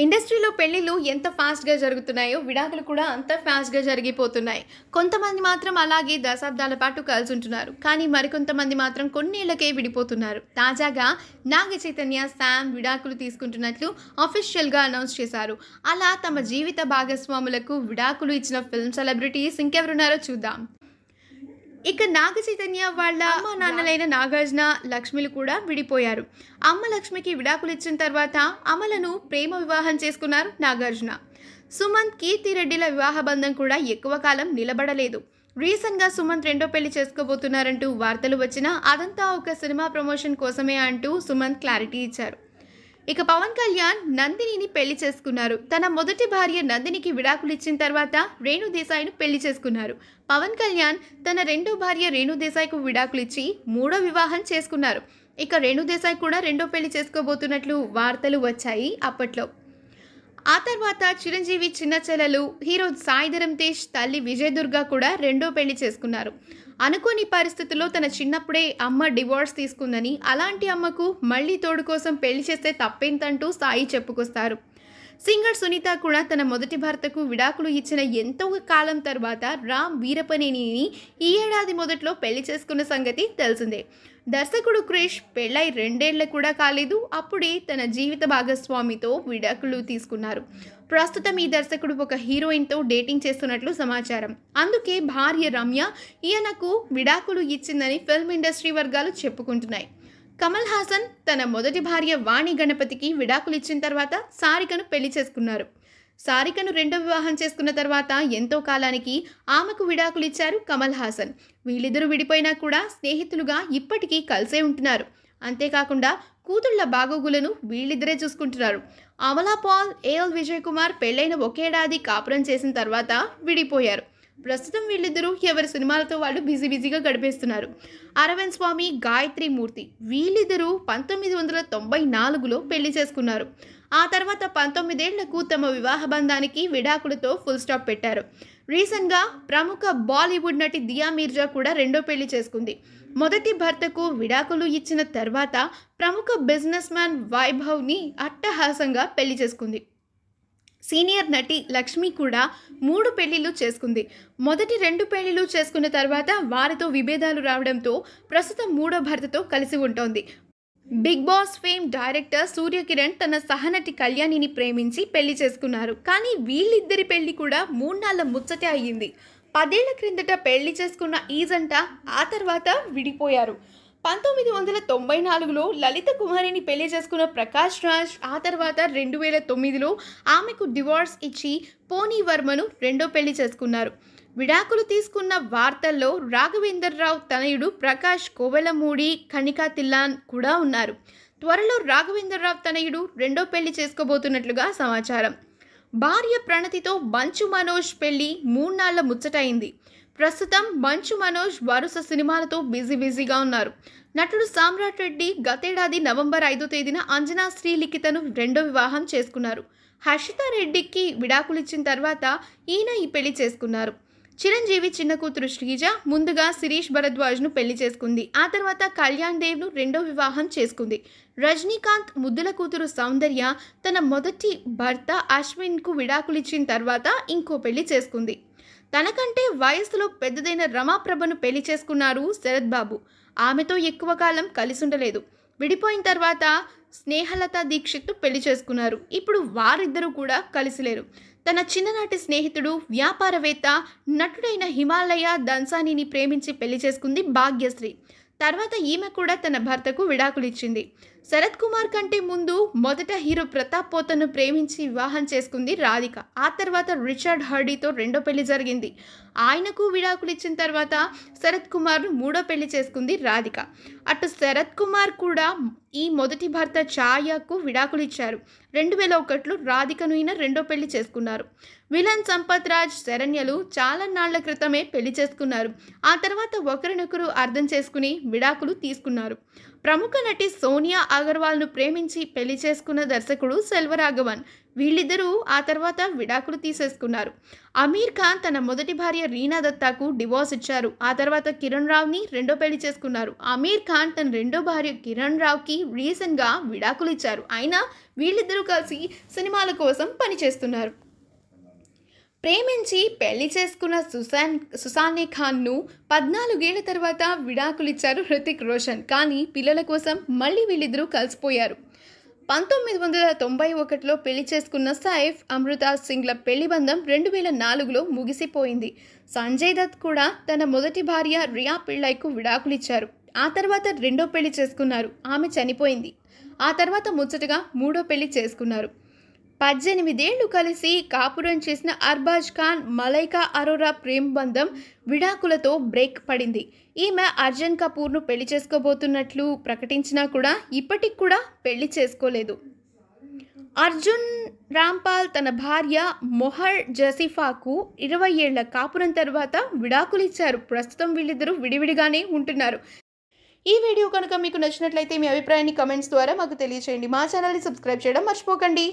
ఇండస్ట్రీలో పెళ్ళిళ్ళు ఎంత ఫాస్ట్‌గా జరుగుతున్నాయో, విడాకులు కూడా అంత ఫాస్ట్‌గా జరిగిపోతున్నాయి. కొంతమంది మాత్రం అలాగే దశాబ్దాల పాటు కలిసుంటున్నారు. కానీ మరికొంతమంది మాత్రం కొన్నేళ్లకే విడిపోతున్నారు. తాజాగా నాగ చైతన్య, శామ్ విడాకులు తీసుకుంటున్నట్లు అఫీషియల్‌గా అనౌన్స్ చేశారు. అలా తమ జీవిత భాగస్వాములకు విడాకులు ఇచ్చిన ఫిల్మ్ సెలబ్రిటీస్ ఇంకెవరున్నారో చూద్దాం. ఇక నాగ చైతన్య వాళ్ళ అమ్మ నాన్నలైన నాగార్జున, లక్ష్మిలు కూడా విడిపోయారు. అమ్మ లక్ష్మికి విడాకులు ఇచ్చిన తర్వాత అమలను ప్రేమ వివాహం చేసుకున్నారు నాగార్జున. సుమంత్, కీర్తిరెడ్డిల వివాహ బంధం కూడా ఎక్కువ కాలం నిలబడలేదు. రీసెంట్గా సుమంత్ రెండో పెళ్లి చేసుకోబోతున్నారంటూ వార్తలు వచ్చినా అదంతా ఒక సినిమా ప్రమోషన్ కోసమే అంటూ సుమంత్ క్లారిటీ ఇచ్చారు. ఇక పవన్ కళ్యాణ్ నందినిని పెళ్లి చేసుకున్నారు. తన మొదటి భార్య నందినికి విడాకులు ఇచ్చిన తర్వాత రేణు దేశాయ్ను పెళ్లి చేసుకున్నారు. పవన్ కళ్యాణ్ తన రెండో భార్య రేణు దేశాయ్కు విడాకులు ఇచ్చి మూడో వివాహం చేసుకున్నారు. ఇక రేణు దేశాయ్ కూడా రెండో పెళ్లి చేసుకోబోతున్నట్లు వార్తలు వచ్చాయి అప్పట్లో. ఆ తర్వాత చిరంజీవి చిన్న చెల్లెలు హీరో సాయి ధరమ్ తేజ్ తల్లి విజయదుర్గ కూడా రెండో పెళ్లి చేసుకున్నారు. అనుకోని పరిస్థితుల్లో తన చిన్నప్పుడే అమ్మ డివోర్స్ తీసుకుందని, అలాంటి అమ్మకు మళ్లీ తోడు కోసం పెళ్లి చేస్తే తప్పేంతంటూ సాయి చెప్పుకొస్తారు. సింగర్ సునీత కూడా తన మొదటి భర్తకు విడాకులు ఇచ్చిన ఎంతో కాలం తర్వాత రామ్ వీరపనేనిని ఈ ఏడాది మొదట్లో పెళ్లి చేసుకున్న సంగతి తెలిసిందే. దర్శకుడు క్రిష్ పెళ్ళై 2 ఏళ్లు కూడా కాలేదు, అప్పుడే తన జీవిత భాగస్వామితో విడాకులు తీసుకున్నారు. ప్రస్తుతం ఈ దర్శకుడు ఒక హీరోయిన్తో డేటింగ్ చేస్తున్నట్లు సమాచారం. అందుకే భార్య రమ్య ఈయనకు విడాకులు ఇచ్చిందని ఫిల్మ్ ఇండస్ట్రీ వర్గాలు చెప్పుకుంటున్నాయి. కమల్ హాసన్ తన మొదటి భార్య వాణి గణపతికి విడాకులు ఇచ్చిన తర్వాత సారికను పెళ్లి చేసుకున్నారు. సారికను రెండో వివాహం చేసుకున్న తర్వాత ఎంతో కాలానికి ఆమెకు విడాకులు ఇచ్చారు కమల్ హాసన్. వీళ్ళిద్దరూ విడిపోయినా కూడా స్నేహితులుగా ఇప్పటికీ కలిసే ఉంటున్నారు. అంతేకాకుండా కూతుళ్ల బాగోగులను వీళ్ళిద్దరే చూసుకుంటున్నారు. అమలా పాల్, ఏఎల్ విజయ్ కుమార్ పెళ్లైన ఒకేడాది కాపురం చేసిన తర్వాత విడిపోయారు. ప్రస్తుతం వీళ్ళిద్దరూ ఎవరి సినిమాలతో వాళ్ళు బిజీగా గడిపేస్తున్నారు. అరవింద్ స్వామి, గాయత్రి మూర్తి వీళ్ళిద్దరూ 1994లో పెళ్లి చేసుకున్నారు. ఆ తర్వాత 19 ఏళ్లకు తమ వివాహ బంధానికి విడాకులతో ఫుల్ స్టాప్ పెట్టారు. రీసెంట్గా ప్రముఖ బాలీవుడ్ నటి దియా మీర్జా కూడా రెండో పెళ్లి చేసుకుంది. మొదటి భర్తకు విడాకులు ఇచ్చిన తర్వాత ప్రముఖ బిజినెస్ మ్యాన్ వైభవ్ని అట్టహాసంగా పెళ్లి చేసుకుంది. సీనియర్ నటి లక్ష్మి కూడా 3 పెళ్లిళ్ళు చేసుకుంది. మొదటి 2 పెళ్లిళ్ళు చేసుకున్న తర్వాత వారితో విభేదాలు రావడంతో ప్రస్తుతం మూడో భర్తతో కలిసి ఉంటోంది. Bigg Boss fame director Suryakiran తన సహనటి కళ్యాణిని ప్రేమించి పెళ్లి చేసుకున్నారు. కానీ వీళ్ళిద్దరి పెళ్లి కూడా 3 నాళ్ల ముచ్చటే అయ్యింది. 10 ఏళ్ల క్రిందట పెళ్లి చేసుకున్న ఈ జంట ఆ తర్వాత విడిపోయారు. 1994లో లలిత కుమారిని పెళ్లి చేసుకున్న ప్రకాష్ రాజ్ ఆ తర్వాత 2009లో ఆమెకు డివోర్స్ ఇచ్చి పోనీ వర్మను రెండో పెళ్లి చేసుకున్నారు. విడాకులు తీసుకున్న వార్తల్లో రాఘవేందర్ రావు తనయుడు ప్రకాష్ కోవెలమూడి, కనికా తిల్లాన్ కూడా ఉన్నారు. త్వరలో రాఘవేందర్ రావు తనయుడు రెండో పెళ్లి చేసుకోబోతున్నట్లుగా సమాచారం. భార్య ప్రణతితో మంచు మనోజ్ పెళ్లి 3 నాళ్ల ముచ్చటైంది. ప్రస్తుతం మంచు మనోజ్ వరుస సినిమాలతో బిజీగా ఉన్నారు. నటుడు సామ్రాట్ రెడ్డి గతేడాది నవంబర్ 5వ తేదీన అంజనా శ్రీలిఖితను రెండో వివాహం చేసుకున్నారు. హర్షితా రెడ్డికి విడాకులు ఇచ్చిన తర్వాత ఈయన ఈ పెళ్లి చేసుకున్నారు. చిరంజీవి చిన్న కూతురు శ్రీజ ముందుగా శిరీష్ భరద్వాజ్ను పెళ్లి చేసుకుంది. ఆ తర్వాత కళ్యాణ్ దేవ్ను రెండో వివాహం చేసుకుంది. రజనీకాంత్ ముద్దుల కూతురు సౌందర్య తన మొదటి భర్త అశ్విన్కు విడాకులు ఇచ్చిన తర్వాత ఇంకో పెళ్లి చేసుకుంది. తనకంటే వయసులో పెద్దదైన రమాప్రభను పెళ్లి చేసుకున్నారు శరత్ బాబు. ఆమెతో ఎక్కువ కాలం కలిసి ఉండలేదు. విడిపోయిన తర్వాత స్నేహలత దీక్షిత్ను పెళ్లి చేసుకున్నారు. ఇప్పుడు వారిద్దరూ కూడా కలిసి లేరు. తన చిన్ననాటి స్నేహితుడు, వ్యాపారవేత్త, నటుడైన హిమాలయ దన్సానీని ప్రేమించి పెళ్లి చేసుకుంది భాగ్యశ్రీ. తర్వాత ఈమె కూడా తన భర్తకు విడాకులు ఇచ్చింది. శరత్ కుమార్ కంటే ముందు మొదట హీరో ప్రతాప్ పోతన్ను ప్రేమించి వివాహం చేసుకుంది రాధిక. ఆ తర్వాత రిచర్డ్ హర్డీతో రెండో పెళ్లి జరిగింది. ఆయనకు విడాకులు ఇచ్చిన తర్వాత శరత్ కుమార్ను మూడో పెళ్లి చేసుకుంది రాధిక. అటు శరత్ కుమార్ కూడా ఈ మొదటి భర్త ఛాయాకు విడాకులు ఇచ్చారు. 2001లో రాధికను ఈయన రెండో పెళ్లి చేసుకున్నారు. విలన్ సంపత్ రాజ్, శరణ్యలు చాలా నాళ్ల క్రితమే పెళ్లి చేసుకున్నారు. ఆ తర్వాత ఒకరినొకరు అర్థం చేసుకుని విడాకులు తీసుకున్నారు. ప్రముఖ నటి సోనియా అగర్వాల్ను ప్రేమించి పెళ్లి చేసుకున్న దర్శకుడు సెల్వరాఘవన్. వీళ్ళిద్దరూ ఆ తర్వాత విడాకులు తీసేసుకున్నారు. అమీర్ ఖాన్ తన మొదటి భార్య రీనా దత్తాకు డివోర్స్ ఇచ్చారు. ఆ తర్వాత కిరణ్ రావ్ని రెండో పెళ్లి చేసుకున్నారు. అమీర్ ఖాన్ తన రెండో భార్య కిరణ్ రావ్కి రీసెంట్గా విడాకులు ఇచ్చారు. అయినా వీళ్ళిద్దరూ కలిసి సినిమాల కోసం పనిచేస్తున్నారు. ప్రేమించి పెళ్లి చేసుకున్న సుసానే ఖాన్ను 14 ఏళ్ల తర్వాత విడాకులిచ్చారు హృతిక్ రోషన్. కానీ పిల్లల కోసం మళ్ళీ వీళ్ళిద్దరూ కలిసిపోయారు. 1991లో పెళ్లి చేసుకున్న సైఫ్, అమృతా సింగ్ల పెళ్లి బంధం 2004లో ముగిసిపోయింది. సంజయ్ దత్ కూడా తన మొదటి భార్య రియా పిళ్ళైకు విడాకులిచ్చారు. ఆ తర్వాత రెండో పెళ్లి చేసుకున్నారు. ఆమె చనిపోయింది. ఆ తర్వాత ముచ్చటగా మూడో పెళ్లి చేసుకున్నారు. 18 ఏళ్లు కలిసి కాపురం చేసిన అర్బాజ్ ఖాన్, మలైకా అరోరా ప్రేమ బంధం విడాకులతో బ్రేక్ పడింది. ఈమె అర్జున్ కపూర్ను పెళ్లి చేసుకోబోతున్నట్లు ప్రకటించినా కూడా ఇప్పటికి కూడా పెళ్లి చేసుకోలేదు. అర్జున్ రాంపాల్ తన భార్య మొహర్ జసీఫాకు 20 ఏళ్ల కాపురం తర్వాత విడాకులు ఇచ్చారు. ప్రస్తుతం వీళ్ళిద్దరూ విడివిడిగానే ఉంటున్నారు. ఈ వీడియో కనుక మీకు నచ్చినట్లయితే మీ అభిప్రాయాన్ని కమెంట్స్ ద్వారా మాకు తెలియచేయండి. మా ఛానల్ని సబ్స్క్రైబ్ చేయడం మర్చిపోకండి.